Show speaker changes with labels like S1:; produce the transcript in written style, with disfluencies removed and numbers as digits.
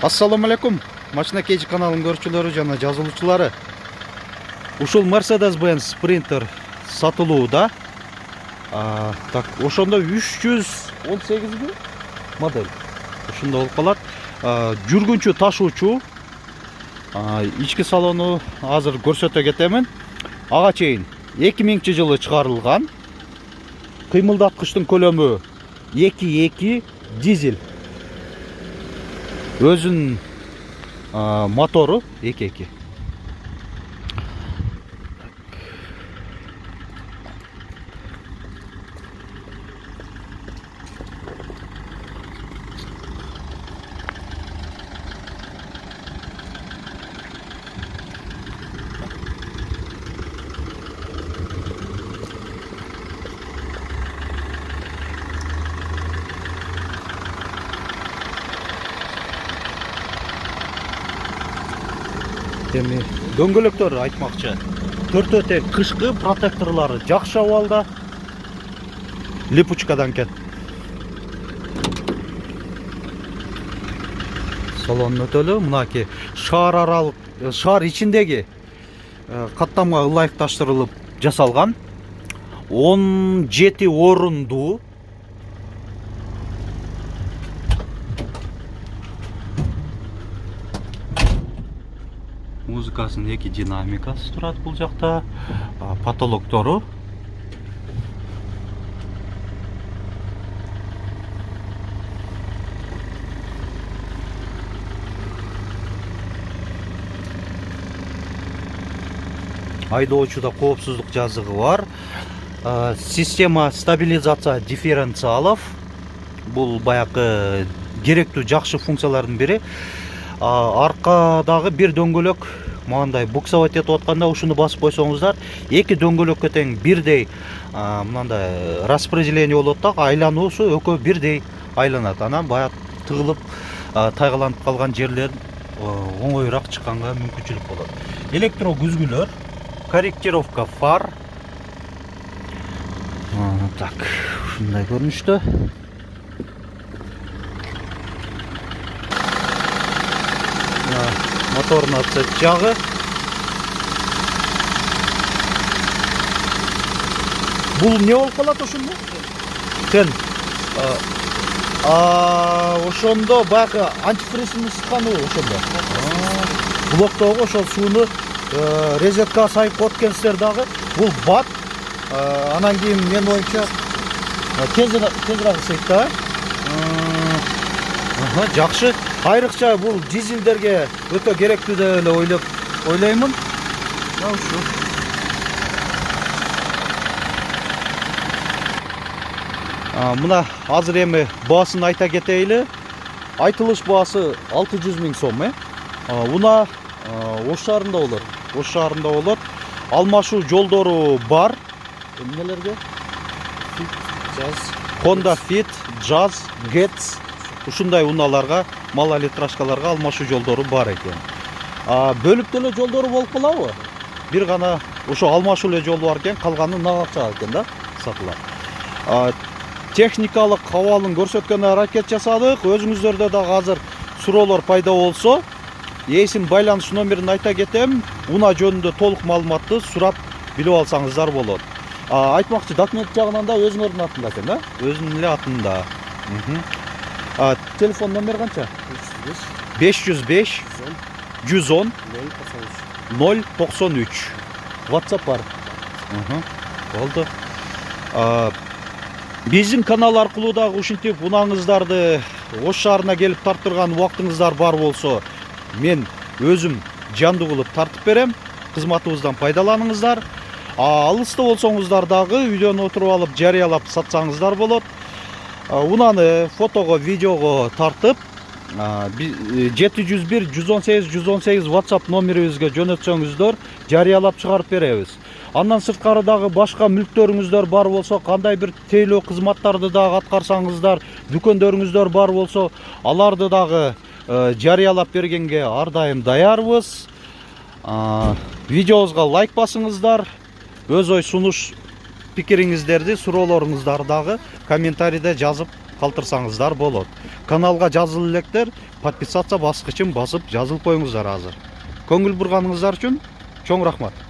S1: Assalamu alaikum. Машина Кечи каналының көрүүчүлөрү жана жазылуучулары. Ушул Mercedes-Benz Sprinter сатылууда. Так, ошондо 318 модель. Ушунда болуп калат. Жүргүнчү ташуучу. Ички салону азыр көрсөтө кетемин. Ага чейин 2000-жылы чыгарылган. Кыймылдаткычтын көлөмү 2.2 дизель. Өзүнүн мотору 2.2. Эми дөңгөлөктөр айтмакчы. Төртөтө кышкы протекторлору жакшы абалда. Липучкадан кен. Салон өтөлү мынаки шаар аралык, шаар ичиндеги каттамга ылайыкташтырылып жасалган. 17 орунду. Музыкасынын эки динамикасы турат бул жакта. Потолоктору. Айдоочуда коопсуздук жазыгы бар. Система стабилизация дифференциалов. Бул баягы керектүү жакшы функциялардын бири. Аркадагы бир дөңгөлөк мындай буксовать этип атканда ушуну басып койсоңуздар, эки дөңгөлөккө тең бирдей мындай распределение болот да, айлануусу экөө бирдей айланат. Анан баягы тыгылып, тайгаланып калган жерлер оңоюраак чыкканга мүмкүнчүлүк болот. Электро күзгүлөр, корректировка фар. Так, ушундай көрүнүштө. Моторный отсек жагы. Бул не болуп калат ошондо? Сен ошондо баягы антифризин ысытканы ошондо. Блоктогу ошол сууну резеткага сайып коюп кетсеңиздер дагы бул бат. Анан кийин менин оюмча тезирээк ысыйт да. Жакшы. Айрыкча бул дизелдерге өтө керектүү деп эле ойлоймун. Ушу. Мына азыр эми баасын айта кетейли. Айтылыш баасы 600 000 сом. Уна Ош шаарында болот. Ош шаарында болот. Алмашуу жолдору бар. Эмнелерге? Honda Fit, Jazz, Getz. Ушундай унааларга, малолитражкаларга алмашуу жолдору бар экен. Бөлүп деле жолдору болуп калабы? Бир гана ошо алмашуу эле жол бар экен, калганы нагакча экен да, сатылат. Техникалык абалын көрсөткөнгө аракет жасадык. Өзүңүздөрдө дагы азыр суроолор пайда болсо, эсим байланыш номерин айта кетем. Уна жөнүндө толук маалыматты сурап билип алсаңыздар болот. Айтмакчы, документ жагынан да өзүңөрдүн атында экен да? Өзүнүн эле атында. Телефон номер канча? 505 110 093. WhatsApp бар. Болду. Биздин канал аркылуу дагы ушинтип унаңыздарды Ош шаарына келип тарттырган убактыңыздар бар болсо, мен өзүм жандуу кылып тартып берем. Кызматыбыздан пайдаланыңыздар. Алыста болсоңуздар дагы үйдөн отуруп алып жарыялап сатсаңыздар болот. Унаны фотого, видеого тартып 701 118 118 WhatsApp номерибизге жөнөтсөңүздөр жарыялап чыгарып беребиз. Андан сырткары дагы башка мүлктөрүңүздөр бар болсо, кандай бир тейлөө кызматтарды дагы аткарсаңыздар, дүкөндөрүңүздөр бар болсо, аларды дагы жарыялап бергенге ар дайым даярбыз. Видеобузга лайк басыңыздар. Өз ой сунуш пикириңиздерди, суроолоруңуздарды дагы комментарийде жазып калтырсаңыздар болот. Каналга жазылып электер подписаться баскычын басып жазылып коюңуздар азыр. Көңүл бурганыңыздар үчүн чоң рахмат.